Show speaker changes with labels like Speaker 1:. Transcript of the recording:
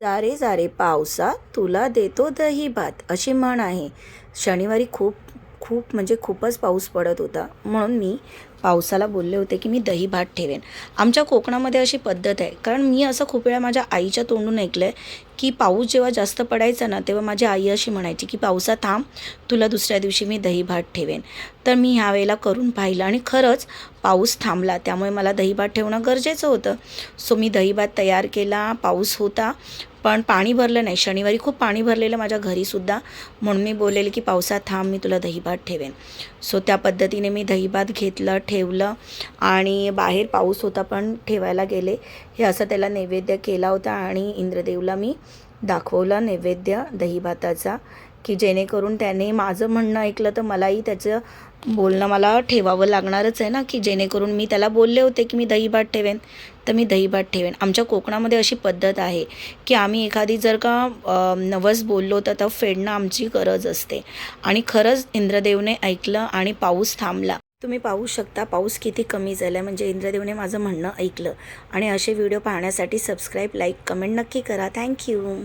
Speaker 1: जा रे जा रे पावसा तुला देतो दही भात अशी म्हण आहे. शनिवारी खूप खूप म्हणजे खूपच पाऊस पडत होता, म्हणून मी पावसाला बोलले होते की मी दही भात ठेवेन. आमच्या कोकणामध्ये अशी पद्धत आहे, कारण मी असं खूप वेळा माझ्या आईच्या तोंडून ऐकलं आहे की पाऊस जेव्हा जास्त पडायचा ना, तेव्हा माझी आई अशी म्हणायची की पावसा थांब, तुला दुसऱ्या दिवशी मी दही भात ठेवेन. तर मी ह्यावेळेला करून पाहिलं आणि खरंच पाऊस थांबला, त्यामुळे मला दही भात ठेवणं गरजेचं होतं. सो मी दही भात तयार केला. पाऊस होता पण पाणी भरलं नाही. शनिवारी खूप पाणी भरलेलं माझ्या घरीसुद्धा, म्हणून मी बोललेले की पावसात थांब, मी तुला दहीभात ठेवेन. सो त्या पद्धतीने मी दहीभात घेतलं, ठेवलं आणि बाहेर पाऊस होता पण ठेवायला गेले. हे असं त्याला नैवेद्य केला होता आणि इंद्रदेवला मी दाखवला नैवेद्य दहीभाताचा, की जेणेकरून त्याने माझं म्हणणं ऐकलं तर मलाही त्याचं बोलणं मला ठेवावं लागणारच आहे ना, की जेणेकरून मी त्याला बोलले होते की मी दहीभात ठेवेन, तर मी दहीभात ठेवेन. आमच्या कोकणामध्ये अशी पद्धत आहे की आम्ही एखादी जर का नवस बोललो तर फेडणं आमची गरज असते आणि खरंच इंद्रदेवने ऐकलं आणि पाऊस थांबला. तुम्ही पाहू शकता पाऊस किती कमी झाला आहे, म्हणजे इंद्रदेवने माझं म्हणणं ऐकलं. आणि असे व्हिडिओ पाहण्यासाठी सबस्क्राईब, लाईक, कमेंट नक्की करा. थँक्यू.